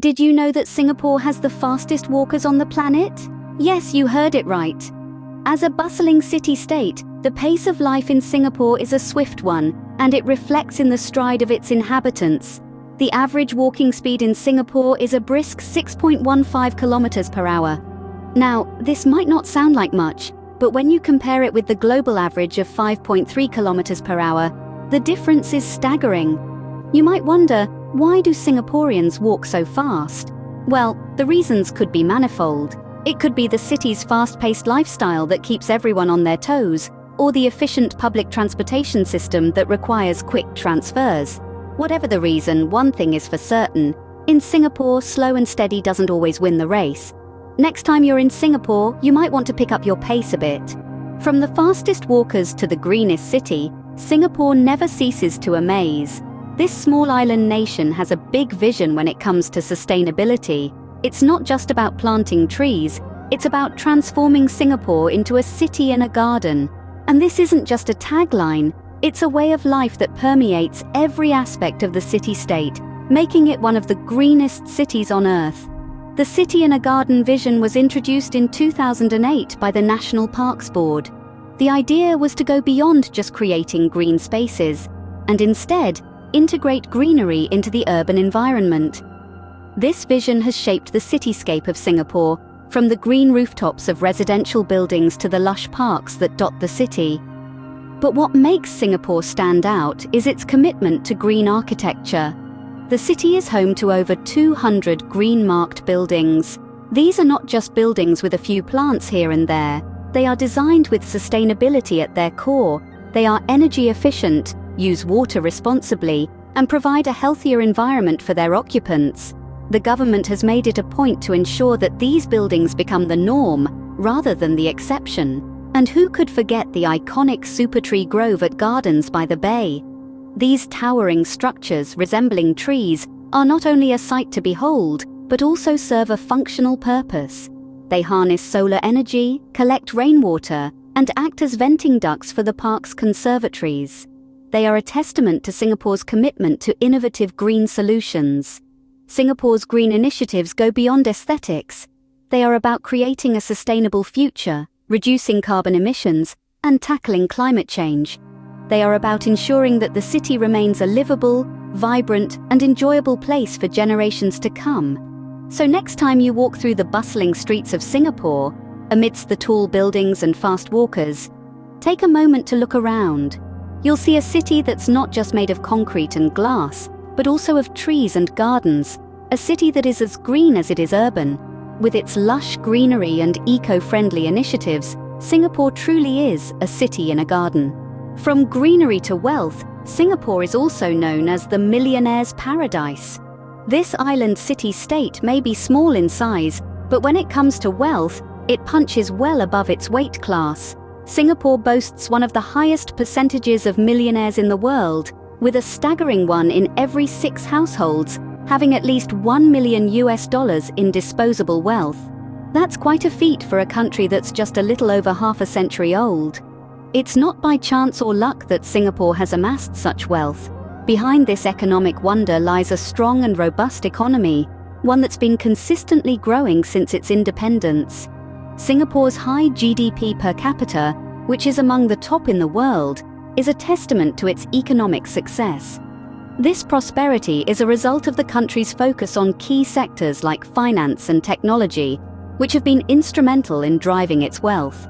Did you know that Singapore has the fastest walkers on the planet? Yes, you heard it right. As a bustling city-state, the pace of life in Singapore is a swift one, and it reflects in the stride of its inhabitants. The average walking speed in Singapore is a brisk 6.15 kilometers per hour. Now, this might not sound like much, but when you compare it with the global average of 5.3 kilometers per hour, the difference is staggering. You might wonder, why do Singaporeans walk so fast? Well, the reasons could be manifold. It could be the city's fast-paced lifestyle that keeps everyone on their toes, or the efficient public transportation system that requires quick transfers. Whatever the reason, one thing is for certain. In Singapore, slow and steady doesn't always win the race. Next time you're in Singapore, you might want to pick up your pace a bit. From the fastest walkers to the greenest city, Singapore never ceases to amaze. This small island nation has a big vision when it comes to sustainability. It's not just about planting trees, it's about transforming Singapore into a city and a garden. And this isn't just a tagline, it's a way of life that permeates every aspect of the city-state, making it one of the greenest cities on Earth. The City and a Garden vision was introduced in 2008 by the National Parks Board. The idea was to go beyond just creating green spaces, and instead, integrate greenery into the urban environment. This vision has shaped the cityscape of Singapore, from the green rooftops of residential buildings to the lush parks that dot the city. But what makes Singapore stand out is its commitment to green architecture. The city is home to over 200 green-marked buildings. These are not just buildings with a few plants here and there. They are designed with sustainability at their core. They are energy efficient, use water responsibly, and provide a healthier environment for their occupants. The government has made it a point to ensure that these buildings become the norm, rather than the exception. And who could forget the iconic Supertree Grove at Gardens by the Bay? These towering structures, resembling trees, are not only a sight to behold, but also serve a functional purpose. They harness solar energy, collect rainwater, and act as venting ducts for the park's conservatories. They are a testament to Singapore's commitment to innovative green solutions. Singapore's green initiatives go beyond aesthetics. They are about creating a sustainable future, reducing carbon emissions, and tackling climate change. They are about ensuring that the city remains a livable, vibrant, and enjoyable place for generations to come. So next time you walk through the bustling streets of Singapore, amidst the tall buildings and fast walkers, take a moment to look around. You'll see a city that's not just made of concrete and glass, but also of trees and gardens, a city that is as green as it is urban. With its lush greenery and eco-friendly initiatives, Singapore truly is a city in a garden. From greenery to wealth, Singapore is also known as the millionaire's paradise. This island city-state may be small in size, but when it comes to wealth, it punches well above its weight class. Singapore boasts one of the highest percentages of millionaires in the world, with a staggering one in every 6 households, having at least $1 million in disposable wealth. That's quite a feat for a country that's just a little over half a century old. It's not by chance or luck that Singapore has amassed such wealth. Behind this economic wonder lies a strong and robust economy, one that's been consistently growing since its independence. Singapore's high GDP per capita, which is among the top in the world, is a testament to its economic success. This prosperity is a result of the country's focus on key sectors like finance and technology, which have been instrumental in driving its wealth.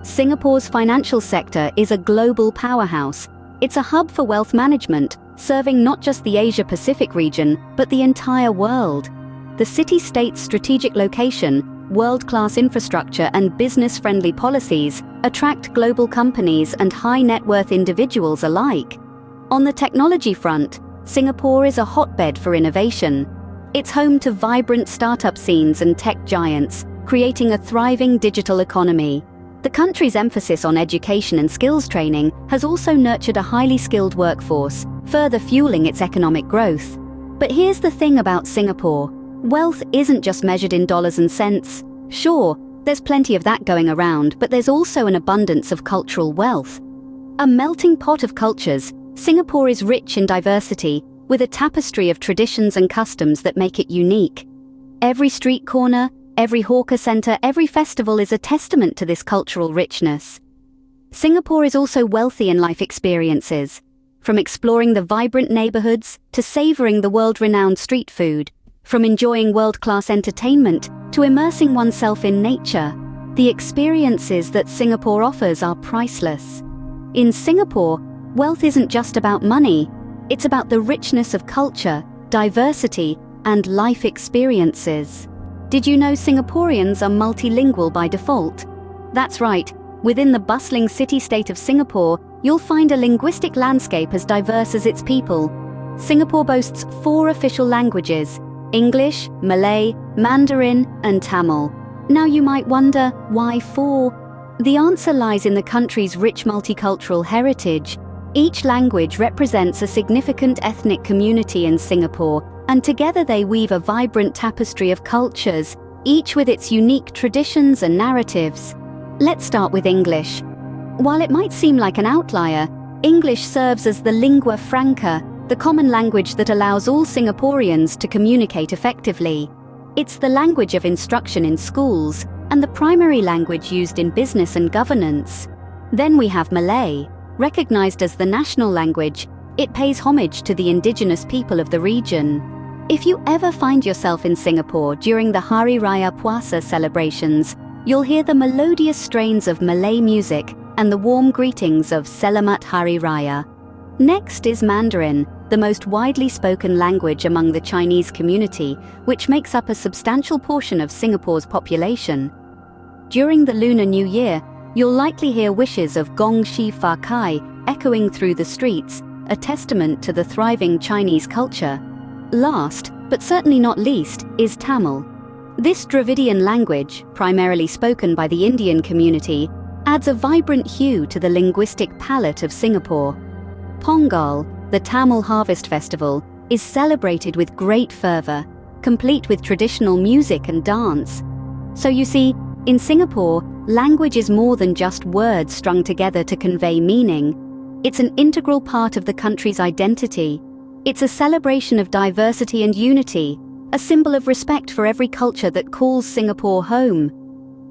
Singapore's financial sector is a global powerhouse. It's a hub for wealth management, serving not just the Asia-Pacific region, but the entire world. The city-state's strategic location, world-class infrastructure, and business-friendly policies attract global companies and high-net-worth individuals alike. On the technology front, Singapore is a hotbed for innovation. It's home to vibrant startup scenes and tech giants, creating a thriving digital economy. The country's emphasis on education and skills training has also nurtured a highly skilled workforce, further fueling its economic growth. But here's the thing about Singapore. Wealth isn't just measured in dollars and cents. Sure, there's plenty of that going around, but there's also an abundance of cultural wealth. A melting pot of cultures, Singapore is rich in diversity, with a tapestry of traditions and customs that make it unique. Every street corner, every hawker center, every festival is a testament to this cultural richness. Singapore is also wealthy in life experiences, from exploring the vibrant neighborhoods to savoring the world-renowned street food, from enjoying world-class entertainment to immersing oneself in nature. The experiences that Singapore offers are priceless. In Singapore, wealth isn't just about money, it's about the richness of culture, diversity, and life experiences. Did you know Singaporeans are multilingual by default? That's right, within the bustling city-state of Singapore, you'll find a linguistic landscape as diverse as its people. Singapore boasts 4 official languages: English, Malay, Mandarin, and Tamil. Now you might wonder, why 4? The answer lies in the country's rich multicultural heritage. Each language represents a significant ethnic community in Singapore, and together they weave a vibrant tapestry of cultures, each with its unique traditions and narratives. Let's start with English. While it might seem like an outlier, English serves as the lingua franca, the common language that allows all Singaporeans to communicate effectively. It's the language of instruction in schools, and the primary language used in business and governance. Then we have Malay. Recognized as the national language, it pays homage to the indigenous people of the region. If you ever find yourself in Singapore during the Hari Raya Puasa celebrations, you'll hear the melodious strains of Malay music and the warm greetings of Selamat Hari Raya. Next is Mandarin, the most widely spoken language among the Chinese community, which makes up a substantial portion of Singapore's population. During the Lunar New Year, you'll likely hear wishes of Gong Xi Fa Kai echoing through the streets, a testament to the thriving Chinese culture. Last, but certainly not least, is Tamil. This Dravidian language, primarily spoken by the Indian community, adds a vibrant hue to the linguistic palette of Singapore. Pongal, the Tamil Harvest Festival, is celebrated with great fervor, complete with traditional music and dance. So you see, in Singapore, language is more than just words strung together to convey meaning. It's an integral part of the country's identity. It's a celebration of diversity and unity, a symbol of respect for every culture that calls Singapore home.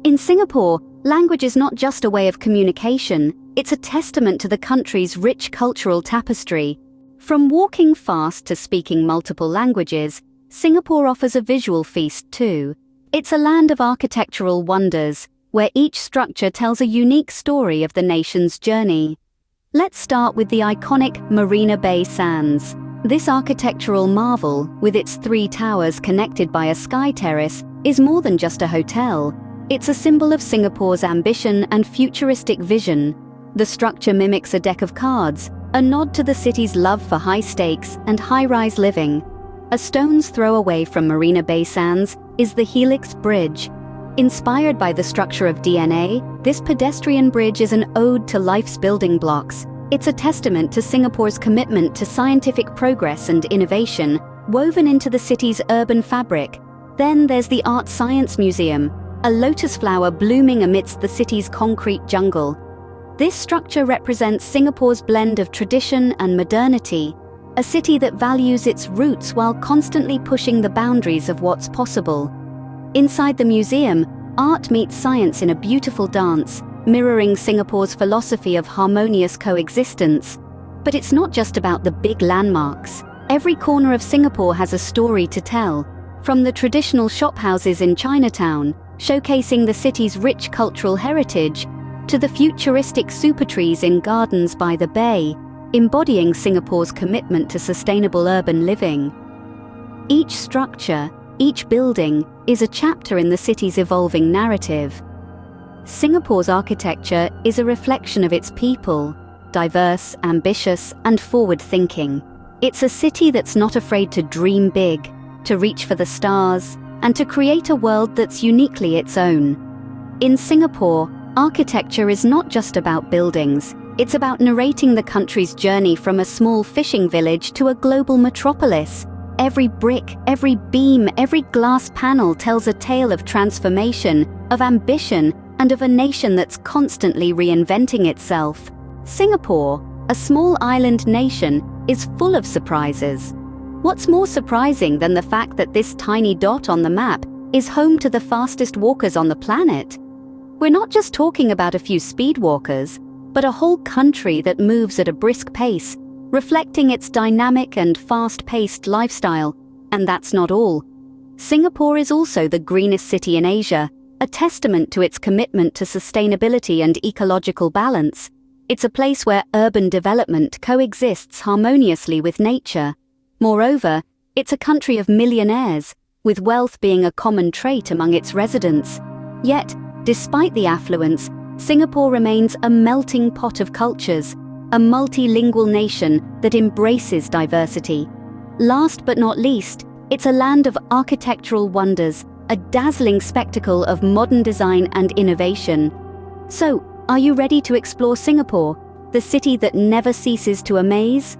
In Singapore, language is not just a way of communication, it's a testament to the country's rich cultural tapestry. From walking fast to speaking multiple languages, Singapore offers a visual feast too. It's a land of architectural wonders, where each structure tells a unique story of the nation's journey. Let's start with the iconic Marina Bay Sands. This architectural marvel, with its 3 towers connected by a sky terrace, is more than just a hotel. It's a symbol of Singapore's ambition and futuristic vision. The structure mimics a deck of cards, a nod to the city's love for high stakes and high-rise living. A stone's throw away from Marina Bay Sands is the Helix Bridge. Inspired by the structure of DNA, this pedestrian bridge is an ode to life's building blocks. It's a testament to Singapore's commitment to scientific progress and innovation, woven into the city's urban fabric. Then there's the Art Science Museum, a lotus flower blooming amidst the city's concrete jungle. This structure represents Singapore's blend of tradition and modernity, a city that values its roots while constantly pushing the boundaries of what's possible. Inside the museum, art meets science in a beautiful dance, mirroring Singapore's philosophy of harmonious coexistence. But it's not just about the big landmarks. Every corner of Singapore has a story to tell, from the traditional shophouses in Chinatown, showcasing the city's rich cultural heritage, to the futuristic supertrees in gardens by the bay, embodying Singapore's commitment to sustainable urban living. Each structure, each building, is a chapter in the city's evolving narrative. Singapore's architecture is a reflection of its people, diverse, ambitious, and forward-thinking. It's a city that's not afraid to dream big, to reach for the stars, and to create a world that's uniquely its own. In Singapore, architecture is not just about buildings, it's about narrating the country's journey from a small fishing village to a global metropolis. Every brick, every beam, every glass panel tells a tale of transformation, of ambition, and of a nation that's constantly reinventing itself. Singapore, a small island nation, is full of surprises. What's more surprising than the fact that this tiny dot on the map is home to the fastest walkers on the planet? We're not just talking about a few speed walkers, but a whole country that moves at a brisk pace, reflecting its dynamic and fast-paced lifestyle. And that's not all. Singapore is also the greenest city in Asia, a testament to its commitment to sustainability and ecological balance. It's a place where urban development coexists harmoniously with nature. Moreover, it's a country of millionaires, with wealth being a common trait among its residents. Yet, despite the affluence, Singapore remains a melting pot of cultures, a multilingual nation that embraces diversity. Last but not least, it's a land of architectural wonders, a dazzling spectacle of modern design and innovation. So, are you ready to explore Singapore, the city that never ceases to amaze?